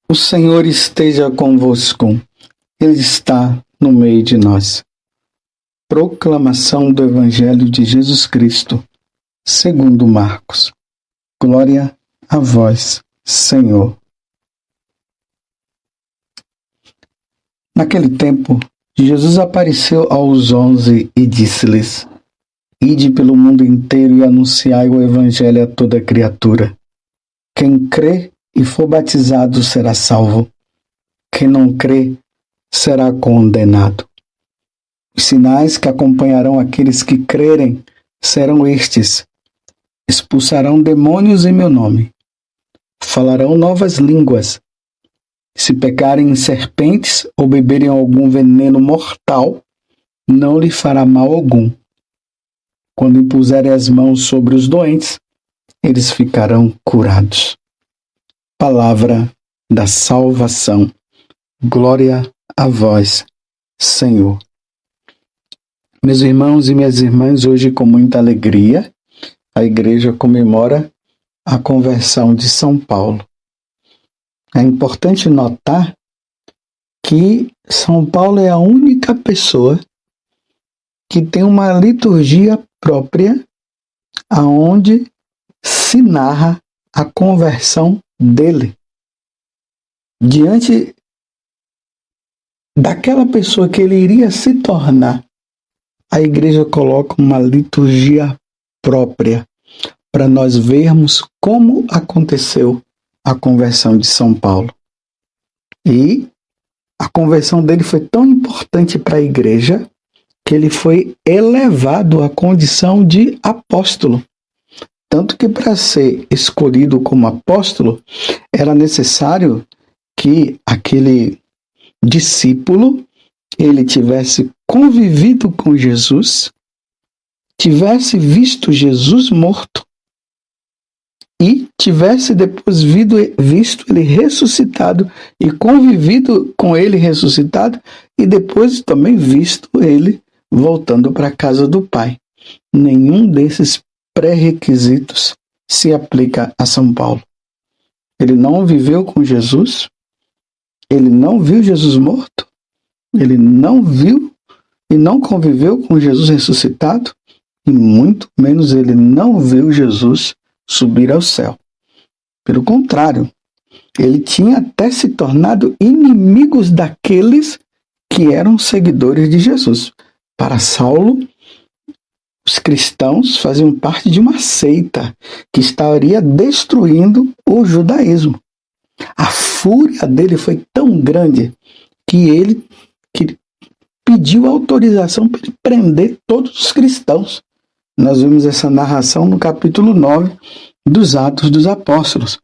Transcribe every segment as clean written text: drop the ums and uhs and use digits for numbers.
O Senhor esteja convosco, Ele está no meio de nós. Proclamação do Evangelho de Jesus Cristo, segundo Marcos. Glória a vós, Senhor. Naquele tempo, Jesus apareceu aos 11 e disse-lhes: Ide pelo mundo inteiro e anunciai o Evangelho a toda criatura. Quem crê e for batizado será salvo. Quem não crê será condenado. Os sinais que acompanharão aqueles que crerem serão estes: expulsarão demônios em meu nome, falarão novas línguas, se pecarem em serpentes ou beberem algum veneno mortal, não lhe fará mal algum. Quando impuserem as mãos sobre os doentes, eles ficarão curados. Palavra da salvação. Glória a vós, Senhor. Meus irmãos e minhas irmãs, hoje com muita alegria, a igreja comemora a conversão de São Paulo. É importante notar que São Paulo é a única pessoa que tem uma liturgia própria aonde se narra a conversão dele. Diante daquela pessoa que ele iria se tornar, a igreja coloca uma liturgia própria para nós vermos como aconteceu a conversão de São Paulo. E a conversão dele foi tão importante para a igreja que ele foi elevado à condição de apóstolo. Tanto que para ser escolhido como apóstolo, era necessário que aquele discípulo ele tivesse convivido com Jesus, tivesse visto Jesus morto e tivesse depois visto ele ressuscitado e convivido com ele ressuscitado e depois também visto ele voltando para a casa do Pai. Nenhum desses pré-requisitos se aplica a São Paulo. Ele não viveu com Jesus, ele não viu Jesus morto, ele não viu e não conviveu com Jesus ressuscitado, e muito menos ele não viu Jesus subir ao céu. Pelo contrário, ele tinha até se tornado inimigos daqueles que eram seguidores de Jesus. Para Saulo, os cristãos faziam parte de uma seita que estaria destruindo o judaísmo. A fúria dele foi tão grande que ele pediu autorização para prender todos os cristãos. Nós vimos essa narração no capítulo 9 dos Atos dos Apóstolos,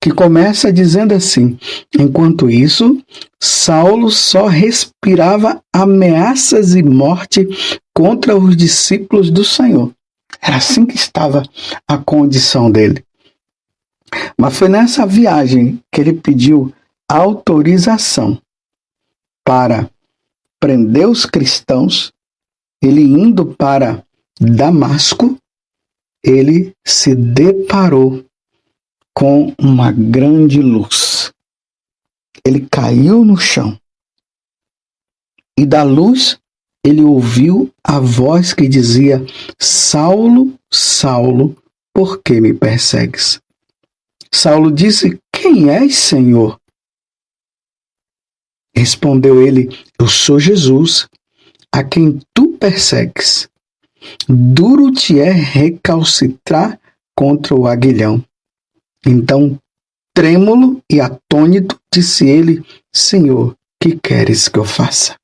que começa dizendo assim: enquanto isso, Saulo só respirava ameaças e morte contra os discípulos do Senhor. Era assim que estava a condição dele. Mas foi nessa viagem que ele pediu autorização para prender os cristãos. Ele indo para Damasco, ele se deparou com uma grande luz. Ele caiu no chão. E da luz, ele ouviu a voz que dizia: Saulo, Saulo, por que me persegues? Saulo disse: Quem és, Senhor? Respondeu ele: Eu sou Jesus, a quem tu persegues. Duro te é recalcitrar contra o aguilhão. Então, trêmulo e atônito, disse ele: Senhor, que queres que eu faça?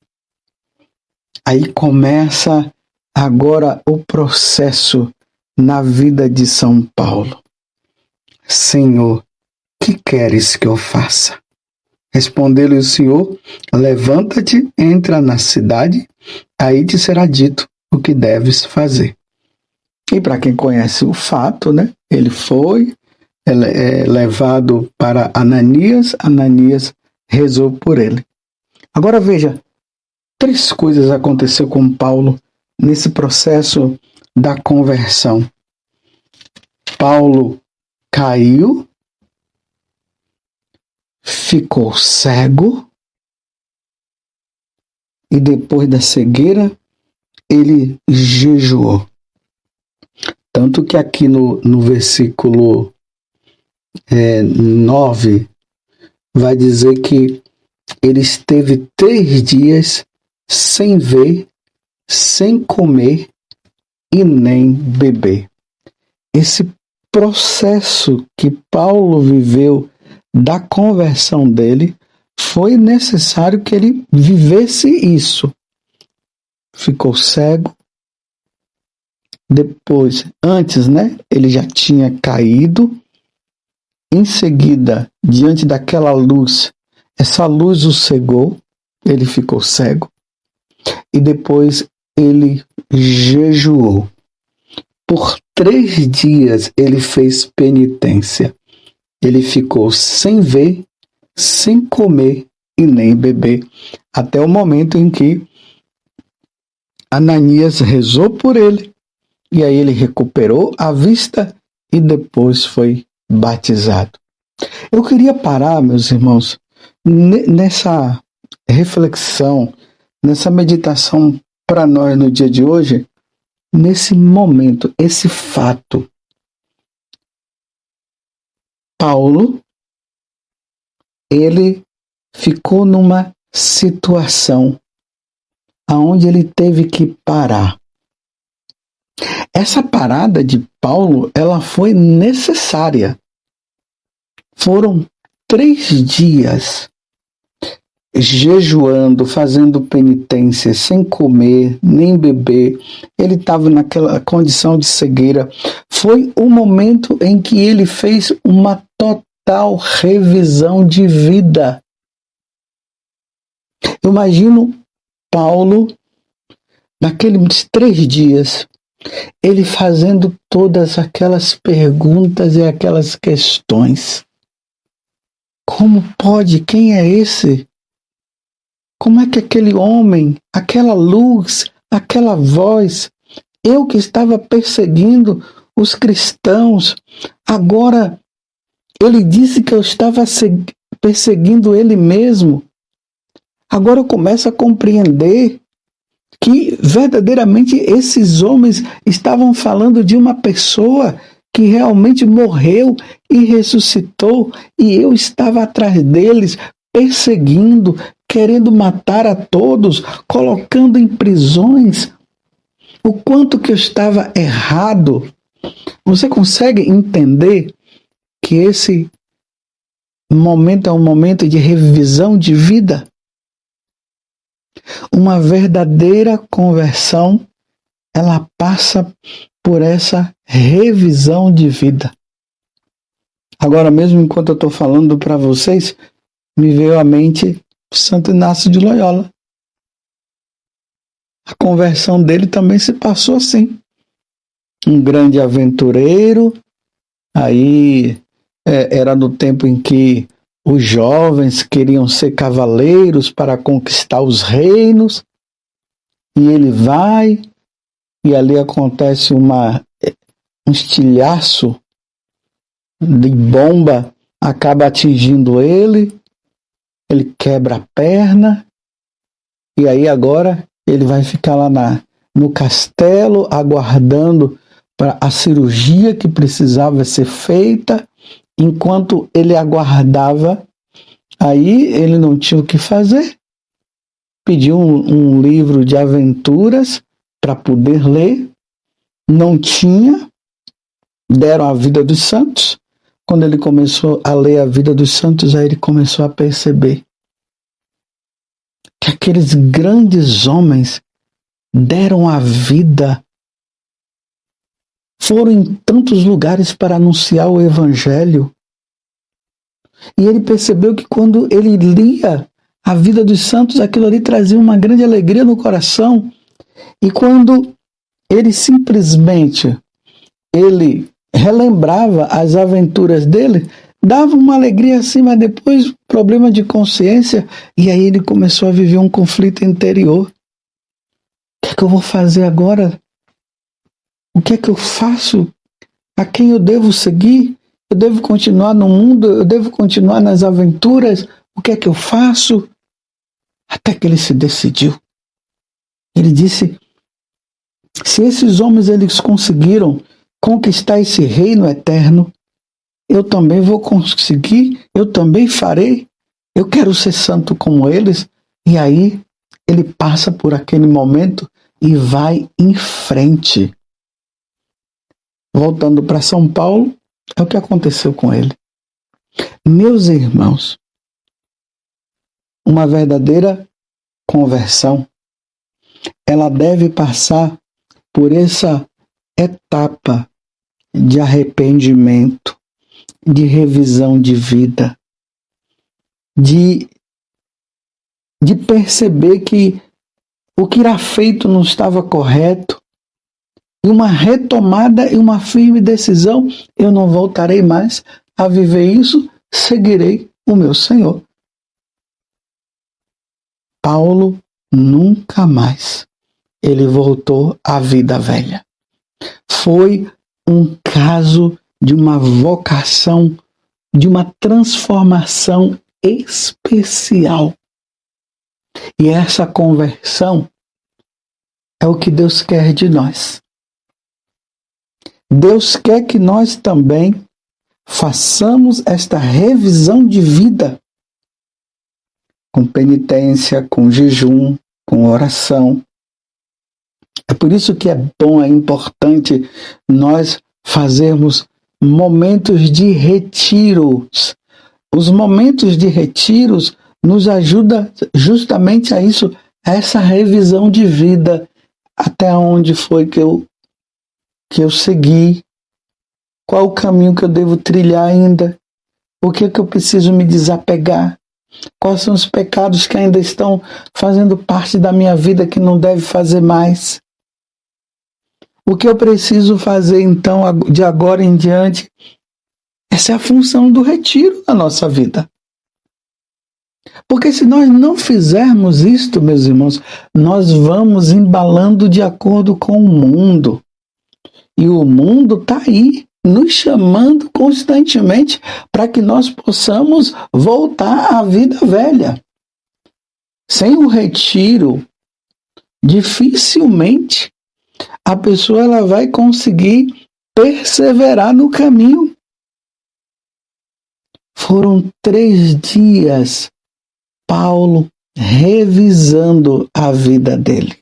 Aí começa agora o processo na vida de São Paulo. Senhor, que queres que eu faça? Respondeu-lhe o Senhor: levanta-te, entra na cidade, aí te será dito o que deves fazer. E para quem conhece o fato, né, ele foi levado para Ananias, Ananias rezou por ele. Agora veja, 3 coisas aconteceram com Paulo nesse processo da conversão. Paulo caiu, ficou cego e depois da cegueira ele jejuou. Tanto que aqui no versículo 9 vai dizer que ele esteve 3 dias sem ver, sem comer e nem beber. Esse processo que Paulo viveu da conversão dele, foi necessário que ele vivesse isso. Ficou cego. Depois, antes, ele já tinha caído. Em seguida, diante daquela luz, essa luz o cegou, ele ficou cego. E depois ele jejuou. Por 3 dias ele fez penitência. Ele ficou sem ver, sem comer e nem beber, até o momento em que Ananias rezou por ele, e aí ele recuperou a vista e depois foi batizado. Eu queria parar, meus irmãos, nessa reflexão, nessa meditação para nós no dia de hoje, nesse momento, esse fato. Paulo, ele ficou numa situação aonde ele teve que parar. Essa parada de Paulo, ela foi necessária. Foram 3 dias jejuando, fazendo penitência, sem comer, nem beber. Ele estava naquela condição de cegueira. Foi o momento em que ele fez uma total revisão de vida. Eu imagino Paulo, naqueles 3 dias, ele fazendo todas aquelas perguntas e aquelas questões. Como pode? Quem é esse? Como é que aquele homem, aquela luz, aquela voz, eu que estava perseguindo os cristãos, agora ele disse que eu estava perseguindo ele mesmo. Agora eu começo a compreender que verdadeiramente esses homens estavam falando de uma pessoa que realmente morreu e ressuscitou, e eu estava atrás deles, perseguindo, querendo matar a todos, colocando em prisões. O quanto que eu estava errado. Você consegue entender que esse momento é um momento de revisão de vida? Uma verdadeira conversão, ela passa por essa revisão de vida. Agora mesmo, enquanto eu estou falando para vocês, me veio à mente Santo Inácio de Loyola. A conversão dele também se passou assim. Um grande aventureiro, aí era no tempo em que os jovens queriam ser cavaleiros para conquistar os reinos, e ele vai, e ali acontece um estilhaço de bomba, acaba atingindo ele quebra a perna, e aí agora ele vai ficar lá no castelo, aguardando para a cirurgia que precisava ser feita. Enquanto ele aguardava, aí ele não tinha o que fazer. Pediu um livro de aventuras para poder ler. Não tinha. Deram a vida dos santos. Quando ele começou a ler a vida dos santos, aí ele começou a perceber que aqueles grandes homens deram a vida, foram em tantos lugares para anunciar o evangelho. E ele percebeu que quando ele lia a vida dos santos, aquilo ali trazia uma grande alegria no coração. E quando ele simplesmente relembrava as aventuras dele, dava uma alegria assim, mas depois problema de consciência, e aí ele começou a viver um conflito interior. O que é que eu vou fazer agora? O que é que eu faço? A quem eu devo seguir? Eu devo continuar no mundo? Eu devo continuar nas aventuras? O que é que eu faço? Até que ele se decidiu. Ele disse: se esses homens eles conseguiram conquistar esse reino eterno, eu também vou conseguir, eu também farei. Eu quero ser santo como eles. E aí ele passa por aquele momento e vai em frente. Voltando para São Paulo, é o que aconteceu com ele. Meus irmãos, uma verdadeira conversão, ela deve passar por essa etapa de arrependimento, de revisão de vida, de perceber que o que era feito não estava correto, e uma retomada e uma firme decisão: eu não voltarei mais a viver isso, seguirei o meu Senhor. Paulo nunca mais ele voltou à vida velha. Foi um caso de uma vocação, de uma transformação especial. E essa conversão é o que Deus quer de nós. Deus quer que nós também façamos esta revisão de vida com penitência, com jejum, com oração. É por isso que é bom, é importante nós fazermos momentos de retiros. Os momentos de retiros nos ajudam justamente a isso, a essa revisão de vida. Até onde foi que eu segui? Qual o caminho que eu devo trilhar ainda? O que eu preciso me desapegar? Quais são os pecados que ainda estão fazendo parte da minha vida que não deve fazer mais? O que eu preciso fazer então de agora em diante? Essa é a função do retiro na nossa vida. Porque se nós não fizermos isto, meus irmãos, nós vamos embalando de acordo com o mundo. E o mundo está aí, nos chamando constantemente para que nós possamos voltar à vida velha. Sem o retiro, dificilmente a pessoa ela vai conseguir perseverar no caminho. Foram 3 dias Paulo revisando a vida dele.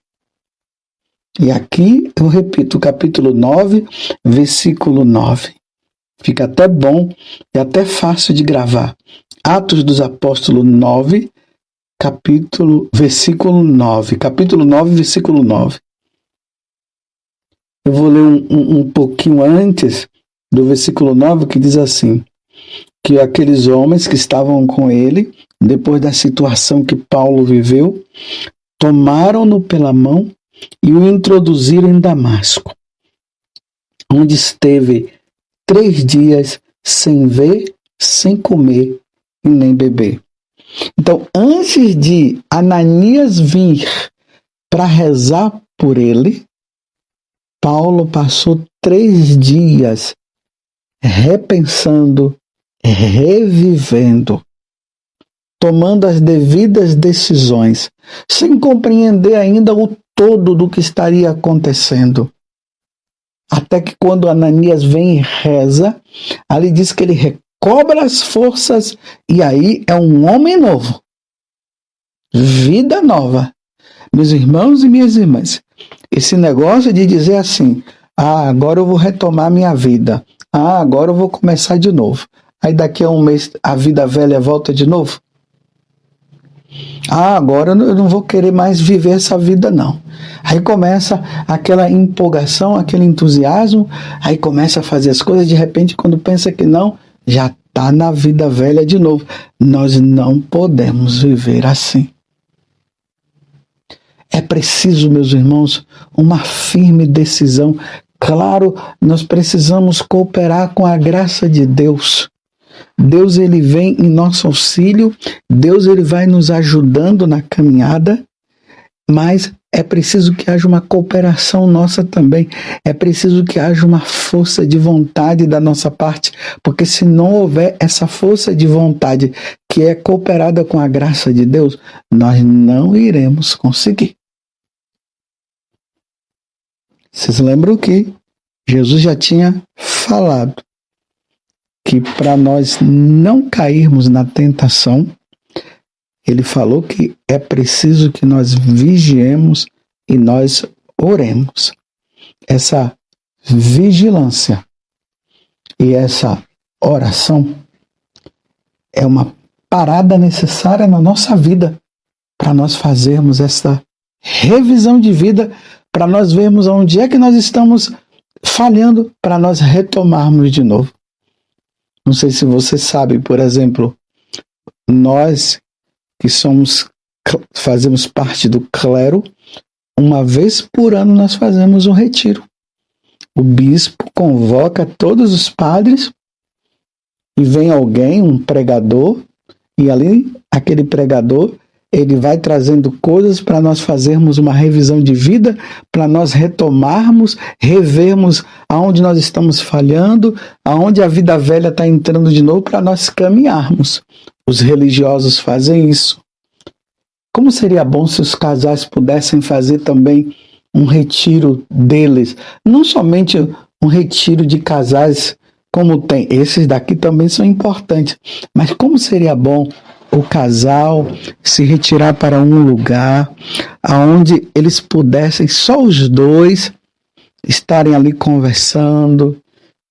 E aqui eu repito, capítulo 9, versículo 9. Fica até bom e até fácil de gravar. Atos dos Apóstolos 9, versículo 9. Capítulo 9, versículo 9. Eu vou ler um pouquinho antes do versículo 9, que diz assim: que aqueles homens que estavam com ele, depois da situação que Paulo viveu, tomaram-no pela mão e o introduziram em Damasco, onde esteve 3 dias sem ver, sem comer e nem beber. Então, antes de Ananias vir para rezar por ele, Paulo passou 3 dias repensando, revivendo, tomando as devidas decisões, sem compreender ainda o todo do que estaria acontecendo. Até que quando Ananias vem e reza, ali diz que ele recobra as forças e aí é um homem novo. Vida nova. Meus irmãos e minhas irmãs, esse negócio de dizer assim: agora eu vou retomar minha vida. Agora eu vou começar de novo. Aí daqui a um mês a vida velha volta de novo. Agora eu não vou querer mais viver essa vida não. Aí começa aquela empolgação, aquele entusiasmo, aí começa a fazer as coisas, de repente quando pensa que não, já está na vida velha de novo. Nós não podemos viver assim. É preciso, meus irmãos, uma firme decisão. Claro, nós precisamos cooperar com a graça de Deus. Deus ele vem em nosso auxílio, Deus ele vai nos ajudando na caminhada, mas é preciso que haja uma cooperação nossa também. É preciso que haja uma força de vontade da nossa parte, porque se não houver essa força de vontade que é cooperada com a graça de Deus, nós não iremos conseguir. Vocês lembram que Jesus já tinha falado que para nós não cairmos na tentação, ele falou que é preciso que nós vigiemos e nós oremos. Essa vigilância e essa oração é uma parada necessária na nossa vida para nós fazermos essa revisão de vida, para nós vermos onde é que nós estamos falhando, para nós retomarmos de novo. Não sei se você sabe, por exemplo, nós que fazemos parte do clero, uma vez por ano nós fazemos um retiro. O bispo convoca todos os padres e vem alguém, um pregador, e ali aquele pregador, ele vai trazendo coisas para nós fazermos uma revisão de vida, para nós retomarmos, revermos aonde nós estamos falhando, aonde a vida velha está entrando de novo, para nós caminharmos. Os religiosos fazem isso. Como seria bom se os casais pudessem fazer também um retiro deles? Não somente um retiro de casais, como tem. Esses daqui também são importantes. Mas como seria bom o casal se retirar para um lugar onde eles pudessem, só os dois, estarem ali conversando,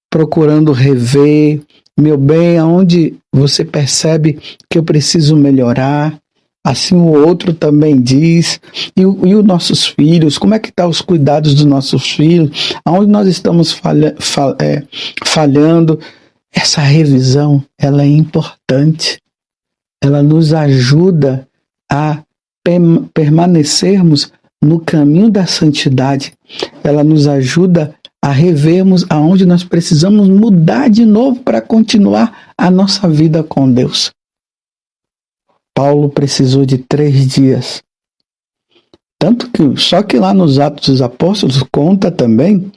procurando rever, meu bem, aonde você percebe que eu preciso melhorar, assim o outro também diz, e os nossos filhos, como é que estão os cuidados dos nossos filhos, aonde nós estamos falhando. Essa revisão, ela é importante. Ela nos ajuda a permanecermos no caminho da santidade. Ela nos ajuda a revermos aonde nós precisamos mudar de novo para continuar a nossa vida com Deus. Paulo precisou de 3 dias. Tanto que, só que lá nos Atos dos Apóstolos conta também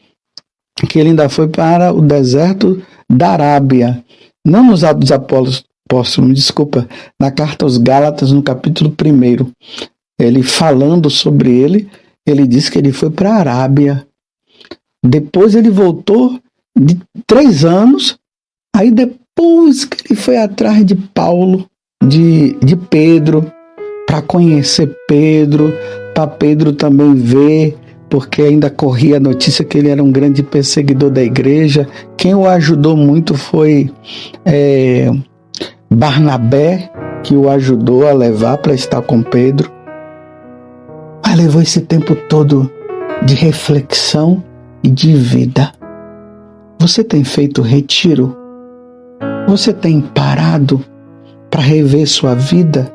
que ele ainda foi para o deserto da Arábia. Não nos Atos dos Apóstolos, desculpa, na carta aos Gálatas, no capítulo 1, ele falando sobre ele diz que ele foi para a Arábia. Depois ele voltou de 3 anos, aí depois que ele foi atrás de Paulo, de Pedro, para conhecer Pedro, para Pedro também ver, porque ainda corria a notícia que ele era um grande perseguidor da igreja. Quem o ajudou muito foi Barnabé, que o ajudou a levar para estar com Pedro. Mas levou esse tempo todo de reflexão e de vida. Você tem feito retiro? Você tem parado para rever sua vida?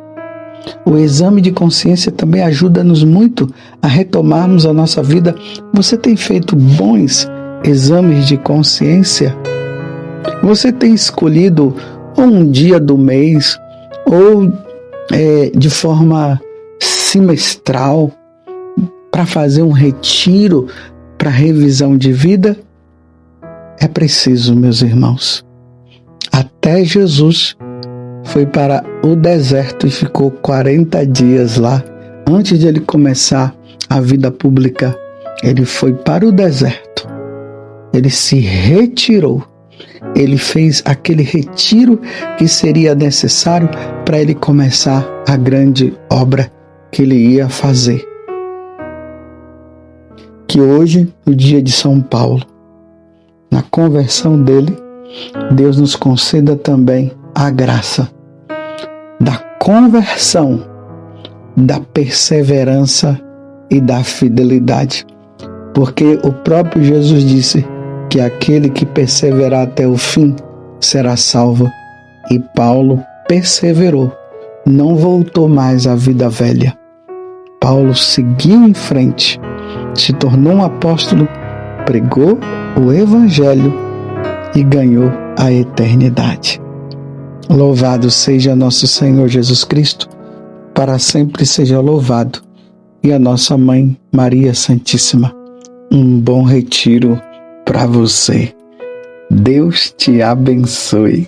O exame de consciência também ajuda-nos muito a retomarmos a nossa vida. Você tem feito bons exames de consciência? Você tem escolhido um dia do mês ou de forma semestral para fazer um retiro para revisão de vida? É preciso, meus irmãos. Até Jesus foi para o deserto e ficou 40 dias lá. Antes de ele começar a vida pública, ele foi para o deserto. Ele se retirou. Ele fez aquele retiro que seria necessário para ele começar a grande obra que ele ia fazer. Que hoje, no dia de São Paulo, na conversão dele, Deus nos conceda também a graça da conversão, da perseverança e da fidelidade. Porque o próprio Jesus disse que aquele que perseverar até o fim será salvo. E Paulo perseverou, não voltou mais à vida velha. Paulo seguiu em frente, se tornou um apóstolo, pregou o Evangelho e ganhou a eternidade. Louvado seja nosso Senhor Jesus Cristo, para sempre seja louvado. e a nossa mãe Maria Santíssima. Um bom retiro para você. Deus te abençoe.